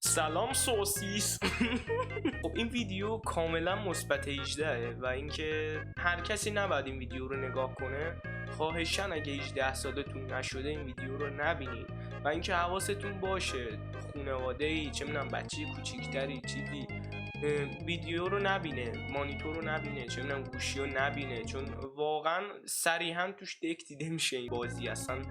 سلام سوسیس. خب این ویدیو کاملا مثبت 18 و اینکه هر کسی نباید این ویدیو رو نگاه کنه. خواهشاً اگه 18 سالتون نشده این ویدیو رو نبینید و اینکه حواستون باشه خانواده‌ای چه میدونم بچه کوچیکتری چیزی ویدیو رو نبینه، مانیتور رو نبینه، چه میدونم گوشی رو نبینه، چون واقعا صریحا توش دک دیده میشه این بازی. اصلا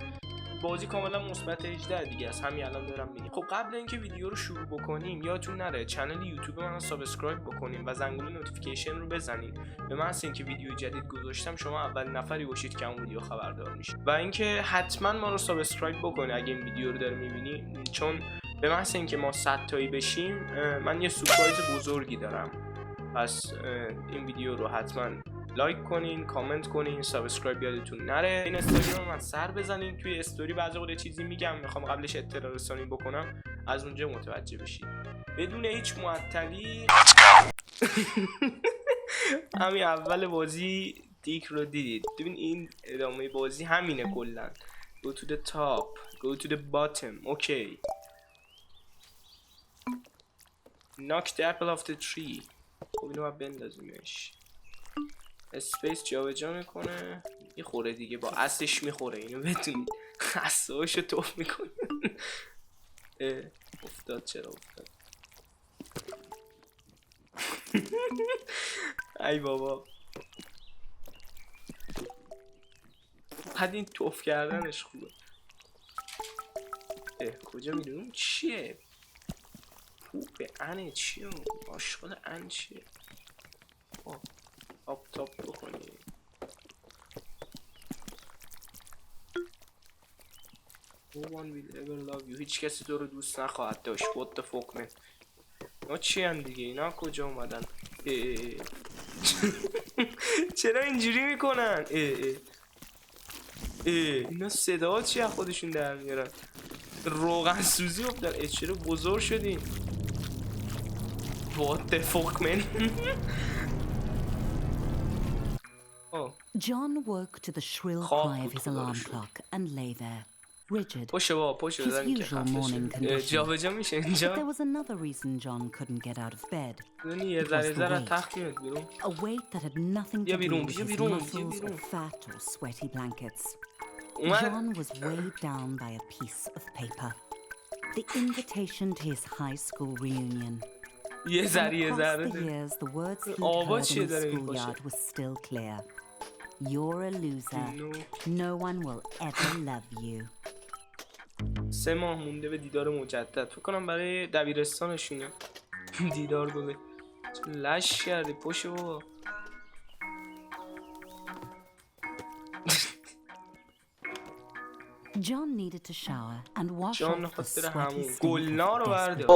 بازی کاملا مثبت 18 دیگه است. همین الان دارم میگم. خب قبل اینکه ویدیو رو شروع بکنیم یادتون نره چنل یوتیوب من رو سابسکرایب بکنیم و زنگوله نوتیفیکیشن رو بزنید. به محض اینکه ویدیو جدید گذاشتم شما اول نفری باشید که اون ویدیو خبردار میشه و اینکه حتما ما رو سابسکرایب بکنید اگه این ویدیو رو داره میبینی، چون به محض اینکه ما 100 تایی بشیم من یه سورپرایز بزرگی دارم. پس این ویدیو رو حتما لایک کنین، کامنت کنین، سابسکرایب یادتون نره. این استوری رو من سر بزنین. توی استوری بعضی وقتا چیزی میگم میخوام قبلش اطلاع رسانی بکنم، از اونجا متوجه بشید بدون هیچ معطلی. همین اول بازی دیک رو دیدید. ببین این ادامه بازی همینه کلا. Go to the top, go to the bottom. Okay. Knock the apple off the tree. خب اینو باید بندازیمش. اسپیس جابجا میکنه، میخوره دیگه، با اصلش میخوره، اینو بدونید. اصلاشو توف میکنه. افتاد. چرا افتاد؟ ای بابا حد این توف کردنش خوبه. کجا میدونم چیه؟ پوپ انه چیه؟ آشغال ان چیه؟ آب تاپ بکنی. No one will ever love you. هیچ کسی تو رو دوست نخواهد داشت. What the fuck man. اینا چی هم دیگه؟ اینا کجا اومدن؟ چرا اینجوری میکنن؟ اینا صدا چی از خودشون در میارن؟ روغن سوزی افتاد. چرا بزرگ شدین؟ What the fuck man. John woke to the shrill cry of his alarm clock and lay there, rigid, his usual morning condition. But there was another reason John couldn't get out of bed. It was the weight. A weight that had nothing to do with his muscles or fat or sweaty blankets. John was weighed down by a piece of paper. The invitation to his high school reunion. Across the years, the words he'd heard in the schoolyard was still clear. You're a loser. No one will ever love you. 3 ماه مونده به دیدار مجدد. فکر کنم برای دبیرستانشونه. دیدار بده. چون لش کردی پشت بابا. John needed to shower and wash off the sweaty stain. گلنا رو بردار.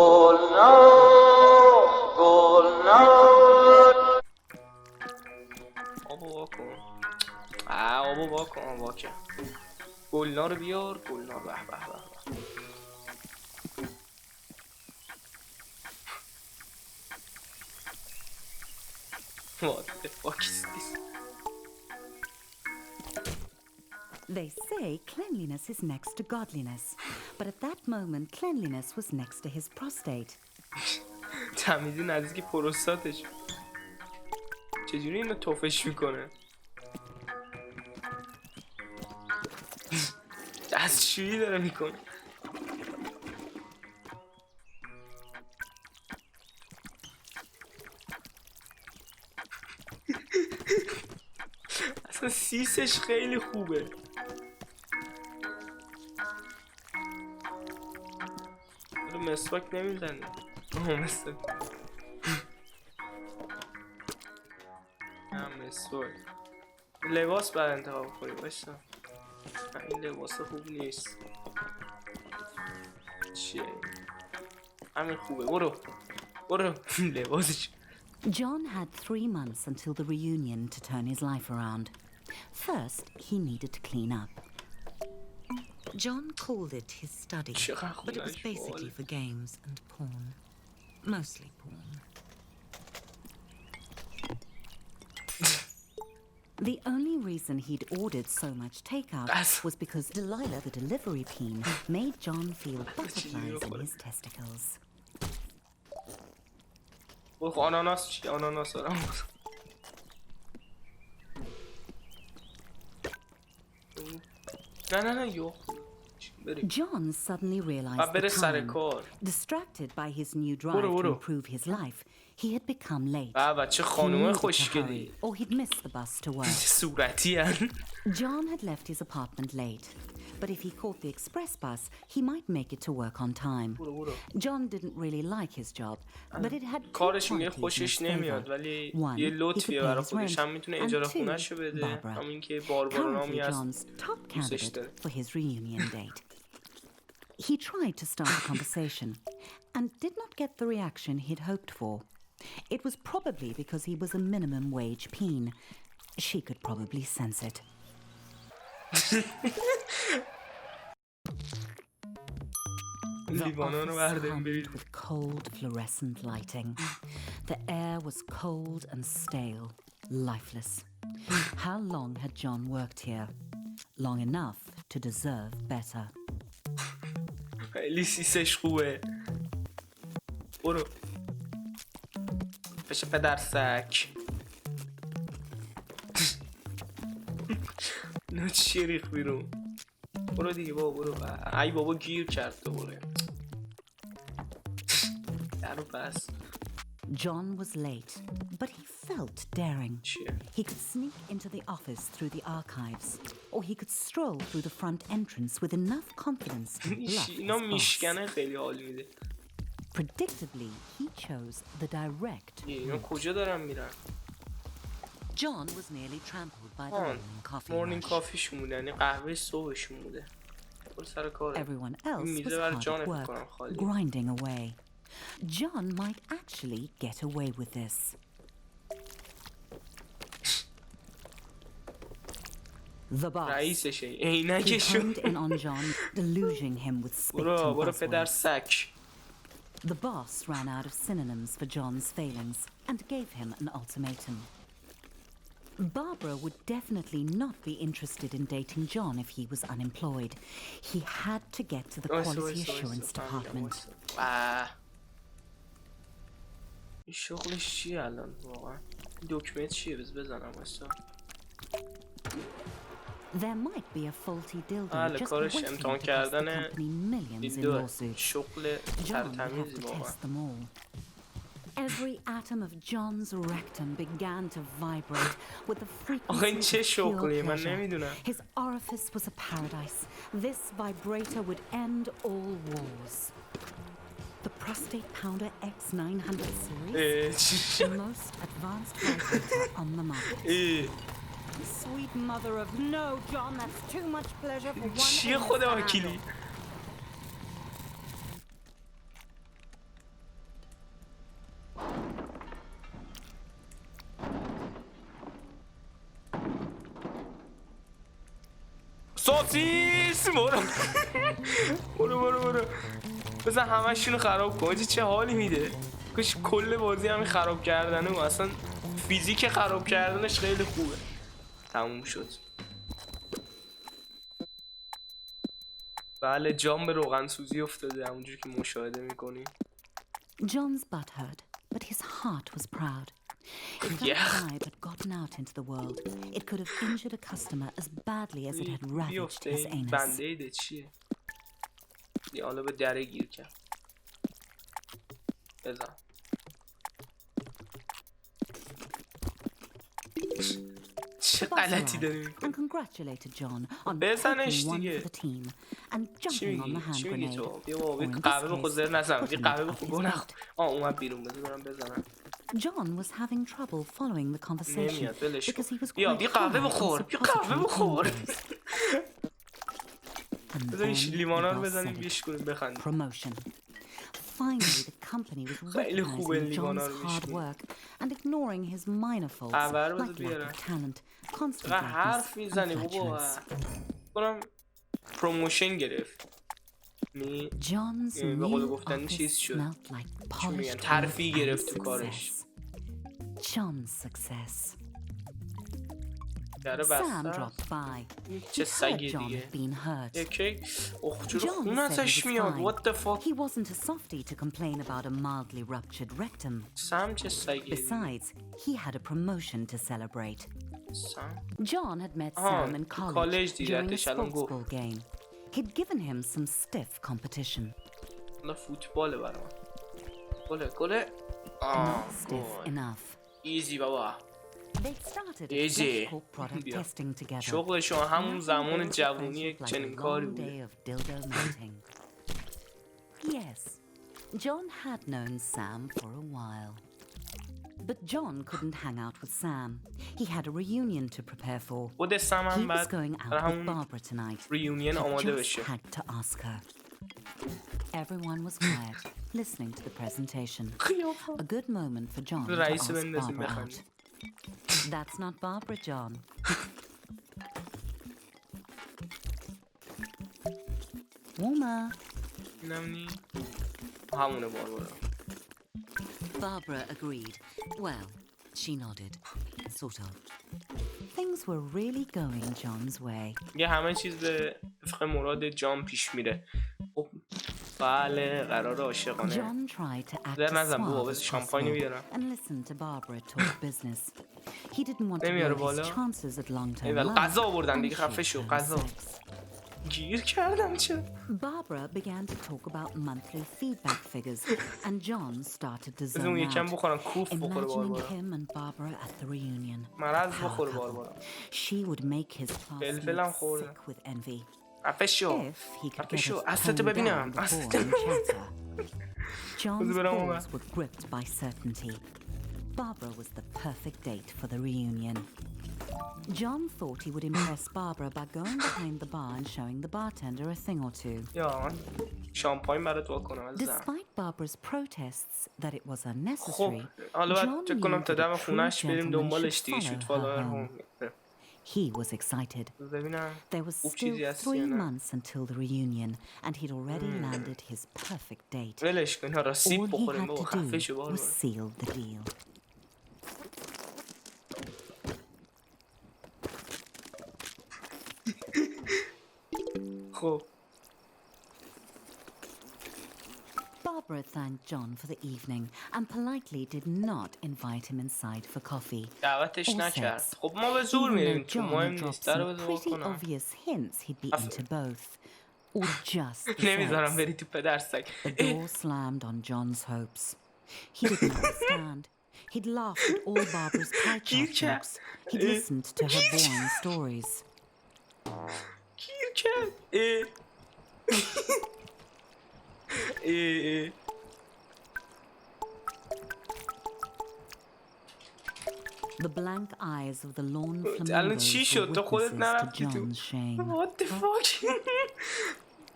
آبو واکن. واکن. گلنا رو بیار. گلنا به. What the fuck is this? They say cleanliness is next to godliness, but at that moment cleanliness was next to his prostate. تمیزی نزدیک پروستاتش. چجوری اینو توفش میکنه؟ دستشویی داره میکنه. اصلا سیسش خیلی خوبه. مسواک نمیزنه. مسواک. مسواک. لباس بر انتخاب کنیم. باشم این لباس خوب نیست. چیه؟ همین خوبه. برو. لباسش. John had 3 months until the reunion to turn his life around. First, he needed to clean up. John called it his study, but it was basically for games and porn. Mostly porn. The only reason he'd ordered so much takeout was because Delilah, the delivery peen, made John feel butterflies in his testicles. آناناس چی؟ آناناس دارم. نه یو. John suddenly realized the time. Distracted by his new drive to improve his life, he had become late. بچه خانومه خوشگلی. Or he'd missed the bus to work. صورتی هن. John had left his apartment late, but if he caught the express bus, he might make it to work on time. John didn't really like his job, but it had کارش میگه خوشش نمیاد ولی یه لطفیه برای خودش هم میتونه اجاره خونه‌شو بده. همین که باربارا نامی هست. دوستش داره. For his reunion date. He tried to start a conversation and did not get the reaction he'd hoped for. It was probably because he was a minimum wage peen. She could probably sense it. The office hummed with cold fluorescent lighting. The air was cold and stale, lifeless. How long had John worked here? Long enough to deserve better. خیلی سیسش خوبه. برو. بشه پدر سک. نه چی ریخ بیرون. برو دیگه بابا برو. ای بابا گیر کرد دوباره. درو پس. John was late, but he felt daring. He could sneak into the office through the archives, or he could stroll through the front entrance with enough confidence to bluff his boss. Predictably, he chose the direct route. John was nearly trampled by the morning coffee rush. Everyone else was hard at work, grinding away. John might actually get away with this. The boss. He honed in on John, deluging him with spit and buzzwords. The boss ran out of synonyms for John's failings and gave him an ultimatum. Barbara would definitely not be interested in dating John if he was unemployed. He had to get to the quality assurance department. شغلش چیه الان واقعا؟ دکمه چیه بزنم واسه. There might be a faulty dildo just کارش waiting امتحان to cost the کردن company millions in lawsuits. شغل ترتمیزی واقعا. Every atom of John's rectum began to vibrate with the آخه این frequency چه of pure شغلیه من pleasure. نمیدونم. His orifice was a paradise. This vibrator would end all wars. The prostate pounder X900 series, the most advanced vibrator on the market. Sweet mother of no, John, that's too much pleasure for one. چیه خدا وکیلی؟ سوسیس برو بزن همشونو خراب کن. چه حالی میده؟ کاش کل بازی همین خراب کردنه و اصلا فیزیک خراب کردنش خیلی خوبه. تموم شد. بله جان به روغن سوزی افتاده همونجوری که مشاهده میکنی. John's butt hurt, but his heart was proud. If that vibe had gotten out into the world, it could have injured a customer as badly as it had ravaged his anus. بندیده چیه؟ یه حالا به دره گیر کرد. بزن. چه غلطی داری میکنی؟ بزنش دیگه. چی میگی تو؟ بیا بابا قهوه بخور زر نزن. یه قهوه بخور گو نخور. اومد بیرون برم بزنم. John was having trouble following the conversation because he was quite بیا قهوه بخور. بزنیش لیمانا رو بزنیم بیش کنیم بخندیم. Promotion. Finally, the company was recognizing John's hard work and ignoring his minor faults like lack of talent, constant lackness, and flatulence. پروموشن گرفت. John's new office smelled like polished ترفیع گرفت تو کارش. John's success. Sam dropped by. چه سگی دیگه. یکی چرا خون ازش میاد. What the fuck. He wasn't a softie to complain about a mildly ruptured rectum. سام چه سگی. Besides, he had a promotion to celebrate. Sam. John had met Sam in college during a sports ball game. He'd given him some stiff competition. نه فوتباله برام. گله. Not stiff enough. Easy بابا. They'd started a difficult product testing together. شغلشون همون زمان جوونی چنین کاری بود. Yes, John had known Sam for a while. But John couldn't hang out with Sam. He had a reunion to prepare for. He was going out with Barbara tonight. Reunion آماده بشه. He just had to ask her. Everyone was quiet, listening to the presentation. A good moment for John to ask Barbara out. That's not Barbara, John. Woman. نمنی همونه باربارا. Barbara agreed. Well, she nodded. Sort of. Things were really going John's way. یه همه چیز به وفق مراد جان پیش میره. بله قرار عاشقانه. John tried to act در نظرم بابا شامپاینی بیارم. and listen to Barbara talk business. He didn't want to lose his chances at long-term love. غذا آوردن دیگه خفه شو غذا. گیر کردم چه؟ Barbara began to talk about monthly feedback figures and John started to zone یکم out, بخورم کوف بخوره imagining him and Barbara at the reunion. مرض بخوره باربارا. She would make his classmates sick with envy. خفه شو اصلتو ببینم. John's balls were gripped by certainty. Barbara was the perfect date for the reunion. John thought he would impress Barbara by going behind the bar and showing the bartender a thing or two. شامپاین برات واکنم عزیزم. Despite Barbara's protests that it was unnecessary, حالا بعد چک کنم تا دم خونش بریم دنبالش دیگه شوت فالوور هم. He was excited. There was still 3 months until the reunion, and he'd already landed his perfect date. All he had to do was seal the deal. Barbara thanked John for the evening and politely did not invite him inside for coffee. دعوتش نکرد. خب ما به زور میریم تو مهم نیست. در رو pretty obvious hints he'd be into both. Or just the نمیذارم بری تو پدرسگ. The door slammed on John's hopes. He didn't understand. He'd laughed at all Barbara's pie chart jokes. He'd listened to her boring stories. The blank eyes of the lawn flamingos were witnesses to John's shame. What the fuck?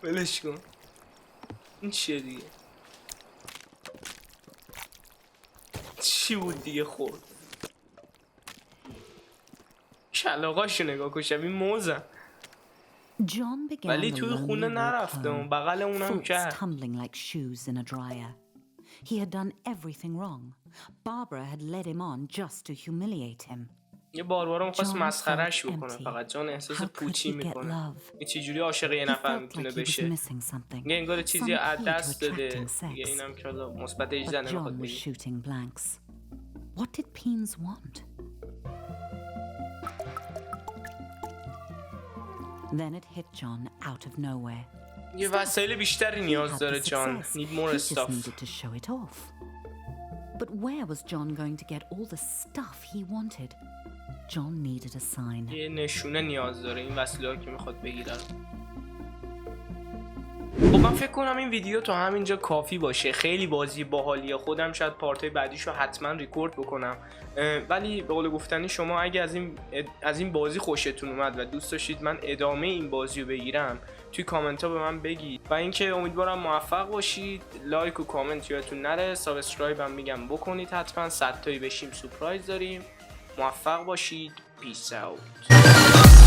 ولش کن. این چیه دیگه؟ چی بود دیگه خورد؟ شلاقاشو نگاه کن شبیه موزم. ولی توی خونه نرفتم بغل اونم کرد. Tumbling like shoes in a dryer. He had done everything wrong. Barbara had led him on just to humiliate him. یه باربارا می‌خواست مسخره‌اش بکنه فقط جان احساس پوچی میکنه. این چجوری عاشق یه نفر میتونه بشه؟ یه انگار چیزی از دست داده. یه اینم که حالا مثبت 18 نمیخواد بگه. What did Peens want? Then it hit John out of nowhere. یه وسایل بیشتری نیاز داره جان. Need more stuff. He just needed to show it off. But where was John going to get all the stuff he wanted? John needed a sign. یه نشونه نیاز داره این وسایلی که میخواد بگیره. خب من فکر کنم این ویدیو تا همینجا کافی باشه. خیلی بازی باحالیه. خودم شاید پارتای بعدیشو حتما ریکورد بکنم. ولی به قول گفتنی شما اگه از این بازی خوشتون اومد و دوست داشتید من ادامه این بازی رو بگیرم توی کامنت ها به من بگید و اینکه امیدوارم موفق باشید. لایک و کامنت یادتون نره. سابسکرایب هم میگم بکنید حتما. 100 تایی بشیم سورپرایز داریم. موفق باشید. پیس اوت.